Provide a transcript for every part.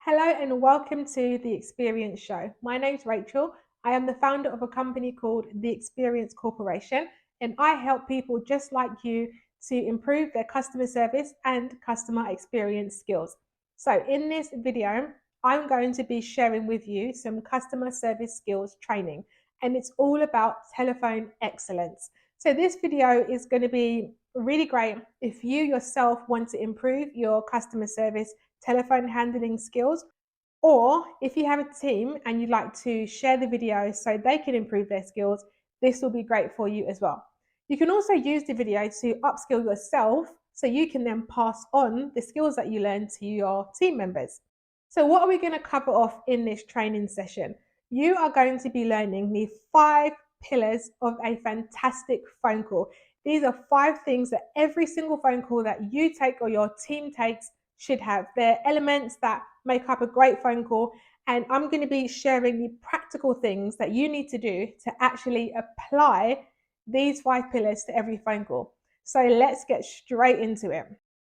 Hello and welcome to The Experience Show. My name's Rachel. I am the founder of a company called The Experience Corporation, and I help people just like you to improve their customer service and customer experience skills. So, in this video, I'm going to be sharing with you some customer service skills training, and it's all about telephone excellence. So, this video is going to be really great if you yourself want to improve your customer service telephone handling skills, or if you have a team and you'd like to share the video so they can improve their skills, this will be great for you as well. You can also use the video to upskill yourself so you can then pass on the skills that you learn to your team members. So, what are we going to cover off in this training session? You are going to be learning the 5 pillars of a fantastic phone call. These are 5 things that every single phone call that you take or your team takes should have. They're elements that make up a great phone call, and I'm going to be sharing the practical things that you need to do to actually apply these 5 pillars to every phone call. So let's get straight into it.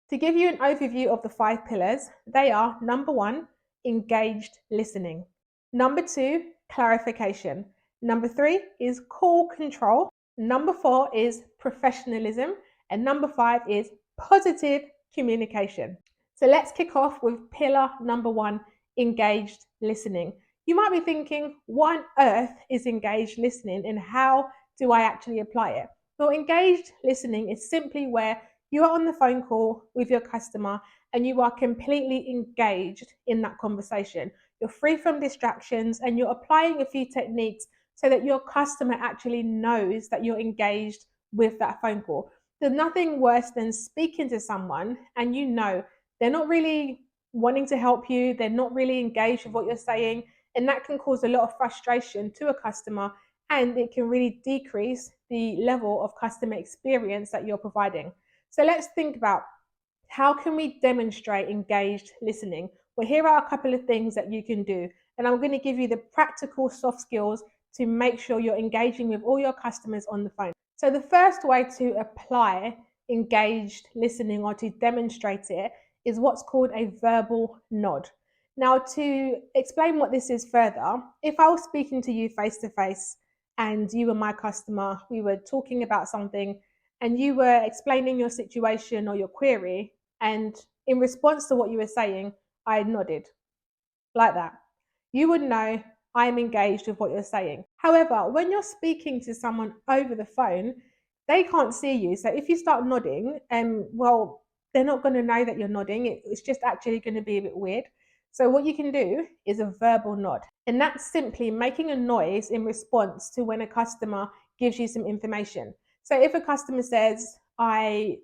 To give you an overview of the 5 pillars, they are: number 1, engaged listening; number 2, clarification; number 3 is call control; number 4 is professionalism; and number 5 is positive communication. So let's kick off with pillar number 1, engaged listening. You might be thinking, what on earth is engaged listening and how do I actually apply it? Well, engaged listening is simply where you are on the phone call with your customer and you are completely engaged in that conversation. You're free from distractions and you're applying a few techniques so that your customer actually knows that you're engaged with that phone call. There's nothing worse than speaking to someone and you know they're not really wanting to help you, they're not really engaged with what you're saying, and that can cause a lot of frustration to a customer, and it can really decrease the level of customer experience that you're providing. So let's think about, how can we demonstrate engaged listening? Well, here are a couple of things that you can do, and I'm going to give you the practical soft skills to make sure you're engaging with all your customers on the phone. So the first way to apply engaged listening or to demonstrate it is what's called a verbal nod. Now, to explain what this is further, if I was speaking to you face to face and you were my customer, we were talking about something and you were explaining your situation or your query, and in response to what you were saying, I nodded like that, you would know I am engaged with what you're saying. However, when you're speaking to someone over the phone, they can't see you. So if you start nodding, well, they're not going to know that you're nodding. It's just actually going to be a bit weird. So what you can do is a verbal nod. And that's simply making a noise in response to when a customer gives you some information. So if a customer says, I'm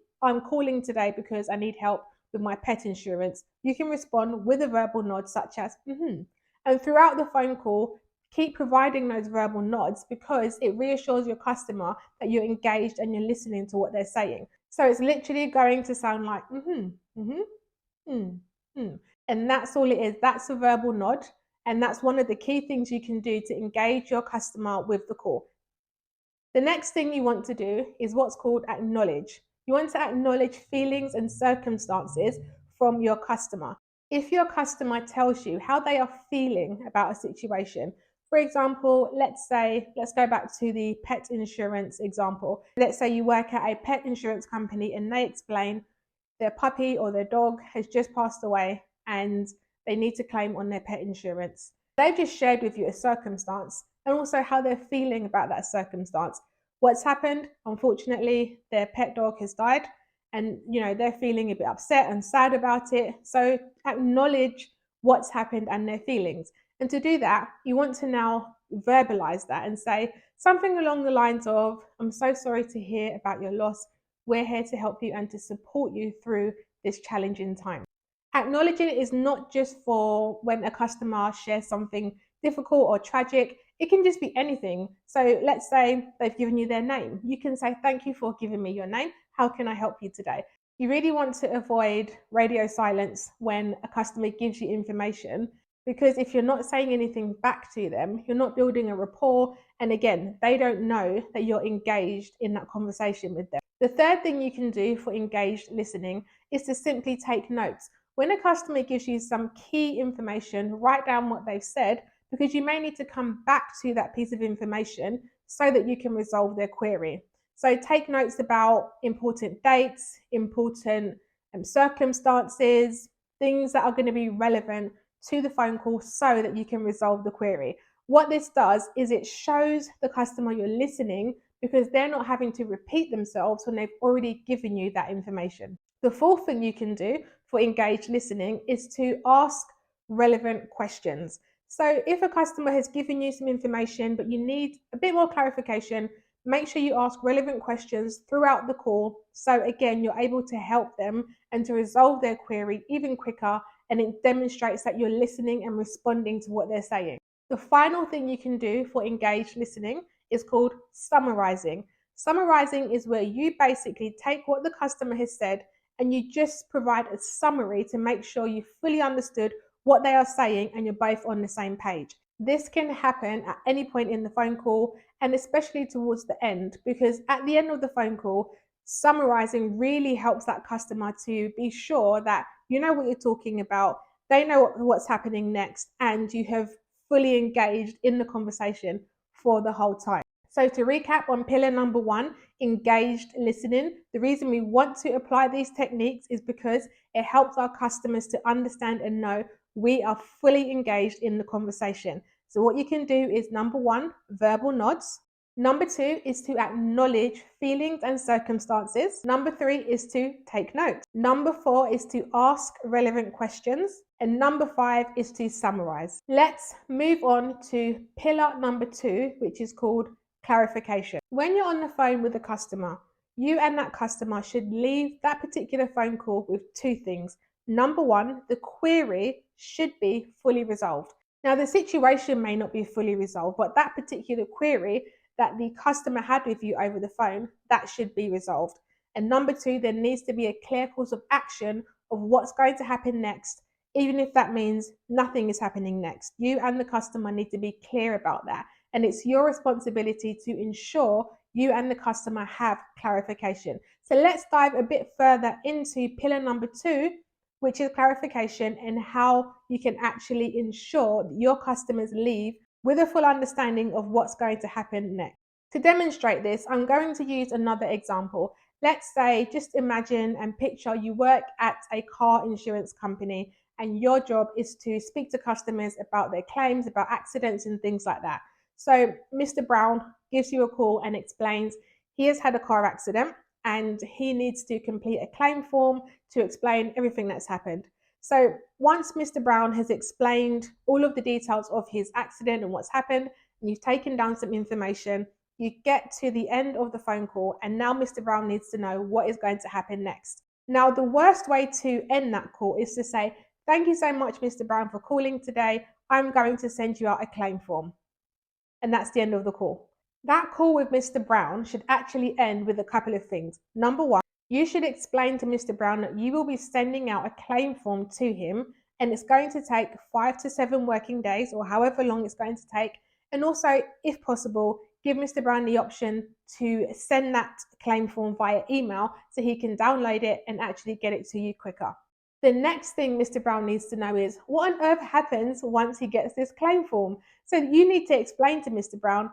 calling today because I need help with my pet insurance, you can respond with a verbal nod such as, mm-hmm. And throughout the phone call, keep providing those verbal nods because it reassures your customer that you're engaged and you're listening to what they're saying. So it's literally going to sound like, mm-hmm, mm-hmm, mm-hmm. And that's all it is. That's a verbal nod. And that's one of the key things you can do to engage your customer with the call. The next thing you want to do is what's called acknowledge. You want to acknowledge feelings and circumstances from your customer. If your customer tells you how they are feeling about a situation, for example, let's go back to the pet insurance example. Let's say you work at a pet insurance company and they explain their puppy or their dog has just passed away and they need to claim on their pet insurance. They've just shared with you a circumstance and also how they're feeling about that circumstance. What's happened? Unfortunately, their pet dog has died and they're feeling a bit upset and sad about it. So acknowledge what's happened and their feelings. And to do that, you want to now verbalize that and say something along the lines of, I'm so sorry to hear about your loss. We're here to help you and to support you through this challenging time. Acknowledging it is not just for when a customer shares something difficult or tragic. It can just be anything. So let's say they've given you their name. You can say, thank you for giving me your name. How can I help you today? You really want to avoid radio silence when a customer gives you information, because if you're not saying anything back to them, you're not building a rapport. And again, they don't know that you're engaged in that conversation with them. The third thing you can do for engaged listening is to simply take notes. When a customer gives you some key information, write down what they've said because you may need to come back to that piece of information so that you can resolve their query. So take notes about important dates, important circumstances, things that are going to be relevant to the phone call so that you can resolve the query. What this does is it shows the customer you're listening because they're not having to repeat themselves when they've already given you that information. The fourth thing you can do for engaged listening is to ask relevant questions. So if a customer has given you some information but you need a bit more clarification, make sure you ask relevant questions throughout the call. So again, you're able to help them and to resolve their query even quicker, and it demonstrates that you're listening and responding to what they're saying. The final thing you can do for engaged listening is called summarising. Summarising is where you basically take what the customer has said and you just provide a summary to make sure you fully understood what they are saying and you're both on the same page. This can happen at any point in the phone call and especially towards the end, because at the end of the phone call, summarising really helps that customer to be sure that you know what you're talking about, they know what's happening next, and you have fully engaged in the conversation for the whole time. So to recap on pillar number 1, engaged listening, the reason we want to apply these techniques is because it helps our customers to understand and know we are fully engaged in the conversation. So what you can do is number 1, verbal nods. Number 2 is to acknowledge feelings and circumstances. Number 3 is to take notes. Number 4 is to ask relevant questions. And number 5 is to summarize. Let's move on to pillar number 2, which is called clarification. When you're on the phone with a customer, you and that customer should leave that particular phone call with 2 things. Number 1, the query should be fully resolved. Now, the situation may not be fully resolved, but that particular query that the customer had with you over the phone, that should be resolved. And number 2, there needs to be a clear course of action of what's going to happen next, even if that means nothing is happening next. You and the customer need to be clear about that. And it's your responsibility to ensure you and the customer have clarification. So let's dive a bit further into pillar number 2, which is clarification, and how you can actually ensure that your customers leave with a full understanding of what's going to happen next. To demonstrate this, I'm going to use another example. Let's say, just imagine and picture you work at a car insurance company and your job is to speak to customers about their claims, about accidents and things like that. So Mr. Brown gives you a call and explains he has had a car accident and he needs to complete a claim form to explain everything that's happened. So once Mr. Brown has explained all of the details of his accident and what's happened, and you've taken down some information, you get to the end of the phone call, and now Mr. Brown needs to know what is going to happen next. Now, the worst way to end that call is to say, "Thank you so much, Mr. Brown, for calling today. I'm going to send you out a claim form." And that's the end of the call. That call with Mr. Brown should actually end with a couple of things. Number 1, you should explain to Mr. Brown that you will be sending out a claim form to him and it's going to take 5 to 7 working days or however long it's going to take. And also, if possible, give Mr. Brown the option to send that claim form via email so he can download it and actually get it to you quicker. The next thing Mr. Brown needs to know is what on earth happens once he gets this claim form. So you need to explain to Mr. Brown,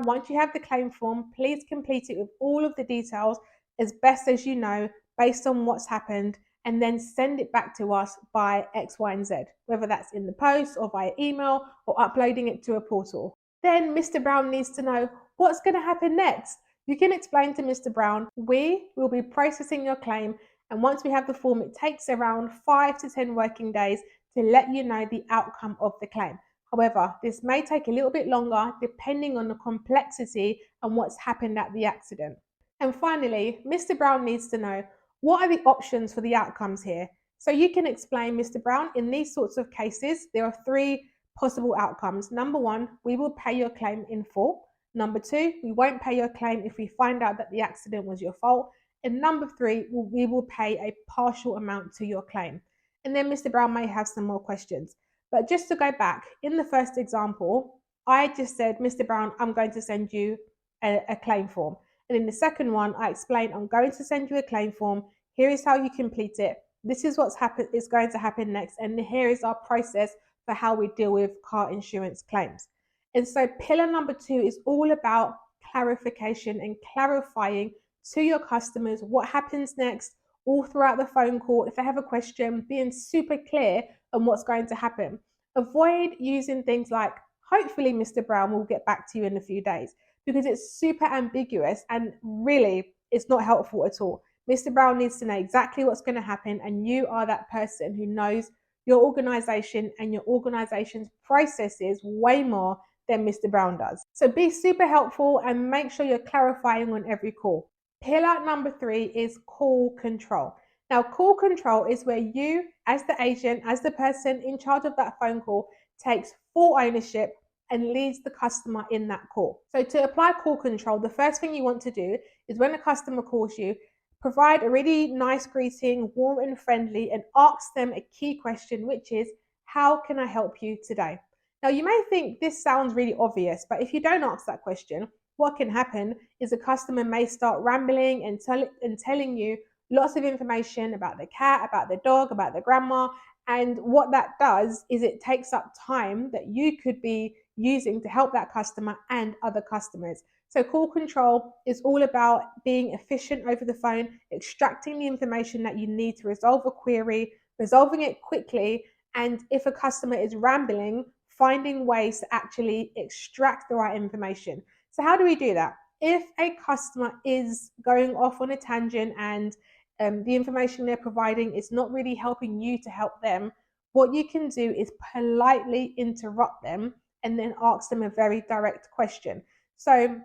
once you have the claim form, please complete it with all of the details as best as you know based on what's happened, and then send it back to us by X, Y, and Z, whether that's in the post or via email or uploading it to a portal. Then Mr. Brown needs to know what's going to happen next. You can explain to Mr. Brown, we will be processing your claim, and once we have the form, it takes around 5 to 10 working days to let you know the outcome of the claim. However, this may take a little bit longer depending on the complexity and what's happened at the accident. And finally, Mr. Brown needs to know what are the options for the outcomes here. So you can explain, Mr. Brown, in these sorts of cases, there are 3 possible outcomes. Number 1, we will pay your claim in full. Number 2, we won't pay your claim if we find out that the accident was your fault. And number 3, we will pay a partial amount to your claim. And then Mr. Brown may have some more questions. But just to go back, in the first example, I just said, Mr. Brown, I'm going to send you a claim form. And in the second one, I explained, I'm going to send you a claim form. Here is how you complete it. this is what's happened is going to happen next, and here is our process for how we deal with car insurance claims. And so pillar number 2 is all about clarification and clarifying to your customers what happens next all throughout the phone call. If they have a question, being super clear on what's going to happen. Avoid using things like, hopefully Mr. Brown will get back to you in a few days, because it's super ambiguous and really it's not helpful at all. Mr. Brown needs to know exactly what's going to happen, and you are that person who knows your organization and your organization's processes way more than Mr. Brown does. So be super helpful and make sure you're clarifying on every call. Pillar number 3 is call control. Now, call control is where you, as the agent, as the person in charge of that phone call, takes full ownership and leads the customer in that call. So to apply call control, the first thing you want to do is when a customer calls you, provide a really nice greeting, warm and friendly, and ask them a key question, which is, how can I help you today? Now, you may think this sounds really obvious, but if you don't ask that question, what can happen is a customer may start rambling and telling you lots of information about the cat, about the dog, about the grandma. And what that does is it takes up time that you could be using to help that customer and other customers. So call control is all about being efficient over the phone, extracting the information that you need to resolve a query, resolving it quickly, and if a customer is rambling, finding ways to actually extract the right information. So how do we do that? If a customer is going off on a tangent and the information they're providing is not really helping you to help them, what you can do is politely interrupt them and then ask them a very direct question. So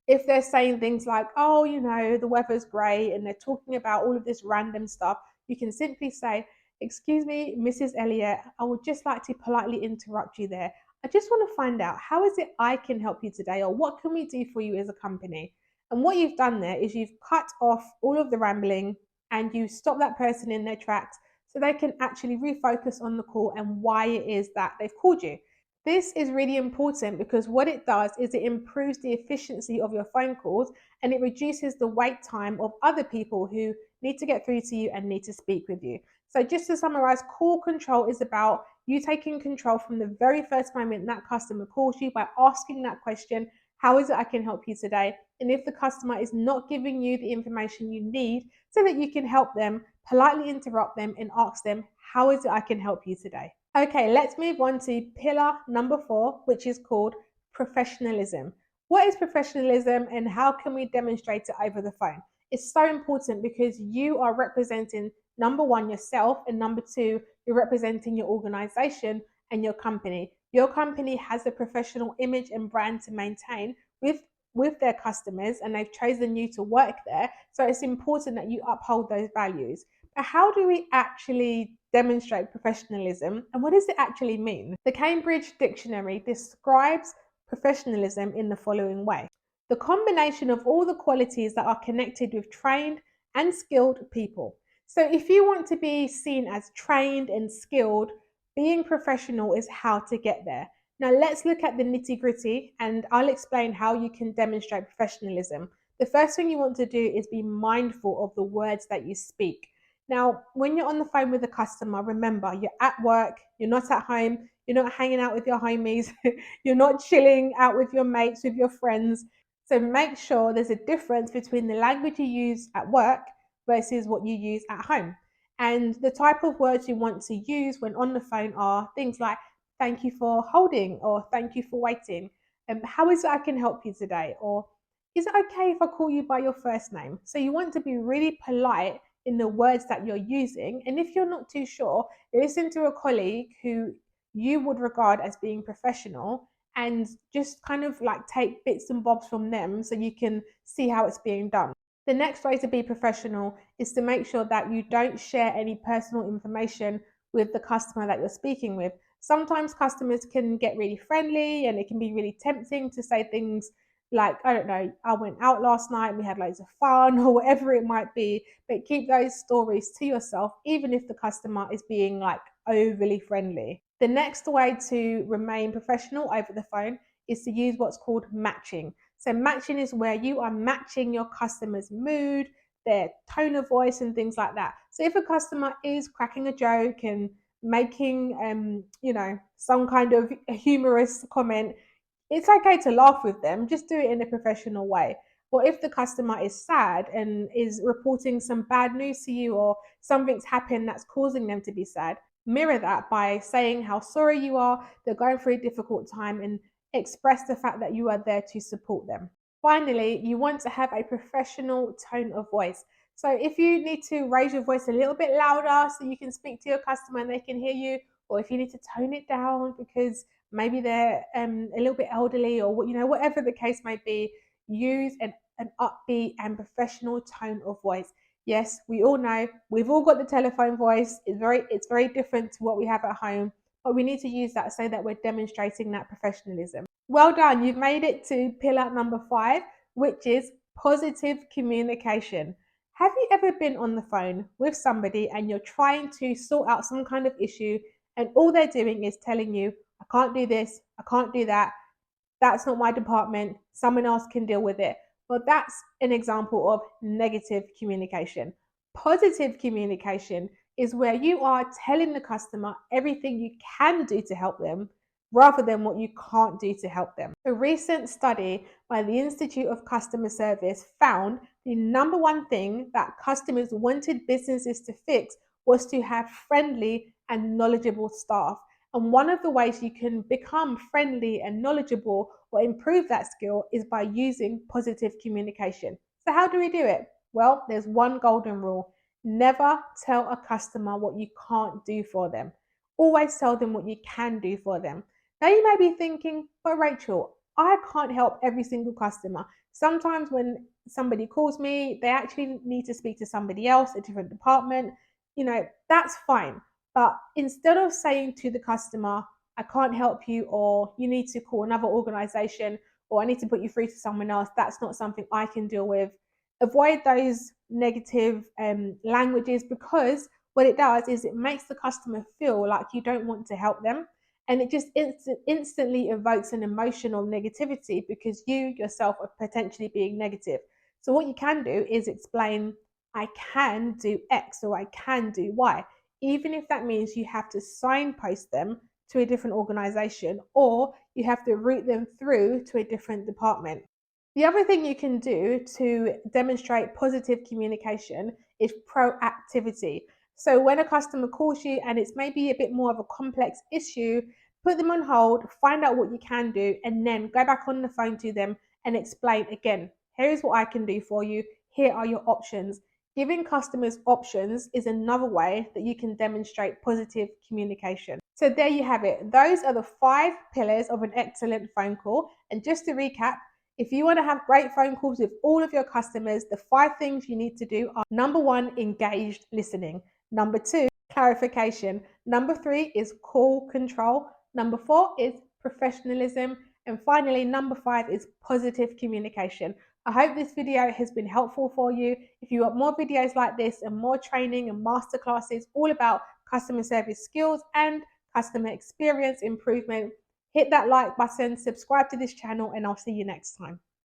if they're saying things like, oh, the weather's great, and they're talking about all of this random stuff, you can simply say, excuse me, Mrs. Elliott, I would just like to politely interrupt you there. I just want to find out, how is it I can help you today, or what can we do for you as a company? And what you've done there is you've cut off all of the rambling and you stop that person in their tracks so they can actually refocus on the call and why it is that they've called you. This is really important because what it does is it improves the efficiency of your phone calls and it reduces the wait time of other people who need to get through to you and need to speak with you. So just to summarize, call control is about you taking control from the very first moment that customer calls you by asking that question, how is it I can help you today? And if the customer is not giving you the information you need so that you can help them, politely interrupt them and ask them, how is it I can help you today? Okay, let's move on to pillar number 4, which is called professionalism. What is professionalism and how can we demonstrate it over the phone? It's so important because you are representing, number 1, yourself, and number 2, you're representing your organization and your company. Your company has a professional image and brand to maintain with their customers, and they've chosen you to work there. So it's important that you uphold those values. But how do we actually demonstrate professionalism, and what does it actually mean? The Cambridge Dictionary describes professionalism in the following way: the combination of all the qualities that are connected with trained and skilled people. So if you want to be seen as trained and skilled, being professional is how to get there. Now let's look at the nitty-gritty and I'll explain how you can demonstrate professionalism. The first thing you want to do is be mindful of the words that you speak. Now, when you're on the phone with a customer, remember you're at work, you're not at home, you're not hanging out with your homies, you're not chilling out with your mates, with your friends. So make sure there's a difference between the language you use at work versus what you use at home. And the type of words you want to use when on the phone are things like, thank you for holding, or thank you for waiting. How is it I can help you today? Or is it okay if I call you by your first name? So you want to be really polite in the words that you're using. And if you're not too sure, listen to a colleague who you would regard as being professional and just kind of like take bits and bobs from them so you can see how it's being done. The next way to be professional is to make sure that you don't share any personal information with the customer that you're speaking with. Sometimes customers can get really friendly and it can be really tempting to say things like, I don't know, I went out last night, we had loads of fun, or whatever it might be. But keep those stories to yourself, even if the customer is being like overly friendly. The next way to remain professional over the phone is to use what's called matching. So matching is where you are matching your customer's mood, their tone of voice and things like that. So if a customer is cracking a joke and making some kind of humorous comment, it's okay to laugh with them, just do it in a professional way. Or if the customer is sad and is reporting some bad news to you, or something's happened that's causing them to be sad, mirror that by saying how sorry you are, they're going through a difficult time, and express the fact that you are there to support them. Finally, you want to have a professional tone of voice. So if you need to raise your voice a little bit louder so you can speak to your customer and they can hear you, or if you need to tone it down because maybe they're a little bit elderly, or whatever the case may be, use an upbeat and professional tone of voice. Yes, we all know we've all got the telephone voice. It's very different to what we have at home, but we need to use that so that we're demonstrating that professionalism. Well done, you've made it to pillar number 5, which is positive communication. Have you ever been on the phone with somebody and you're trying to sort out some kind of issue, and all they're doing is telling you, I can't do this, I can't do that, that's not my department, someone else can deal with it? Well, that's an example of negative communication. Positive communication is where you are telling the customer everything you can do to help them rather than what you can't do to help them. A recent study by the Institute of Customer Service found the number one thing that customers wanted businesses to fix was to have friendly and knowledgeable staff. And one of the ways you can become friendly and knowledgeable or improve that skill is by using positive communication. So, how do we do it? Well, there's one golden rule: never tell a customer what you can't do for them. Always tell them what you can do for them. Now, you may be thinking, but Rachel, I can't help every single customer. Sometimes when somebody calls me, they actually need to speak to somebody else, a different department. That's fine. But instead of saying to the customer, I can't help you, or you need to call another organization, or I need to put you through to someone else, that's not something I can deal with. Avoid those negative languages, because what it does is it makes the customer feel like you don't want to help them. And it just instantly evokes an emotion of negativity because you yourself are potentially being negative. So, what you can do is explain, I can do X or I can do Y, even if that means you have to signpost them to a different organization, or you have to route them through to a different department. The other thing you can do to demonstrate positive communication is proactivity. So when a customer calls you and it's maybe a bit more of a complex issue, put them on hold, find out what you can do, and then go back on the phone to them and explain again, here's what I can do for you, here are your options. Giving customers options is another way that you can demonstrate positive communication. So there you have it. Those are the 5 pillars of an excellent phone call. And just to recap, if you want to have great phone calls with all of your customers, the 5 things you need to do are: number 1, engaged listening. Number 2, clarification. Number 3 is call control. Number 4 is professionalism. And finally, number 5 is positive communication. I hope this video has been helpful for you. If you want more videos like this and more training and masterclasses all about customer service skills and customer experience improvement, hit that like button, subscribe to this channel, and I'll see you next time.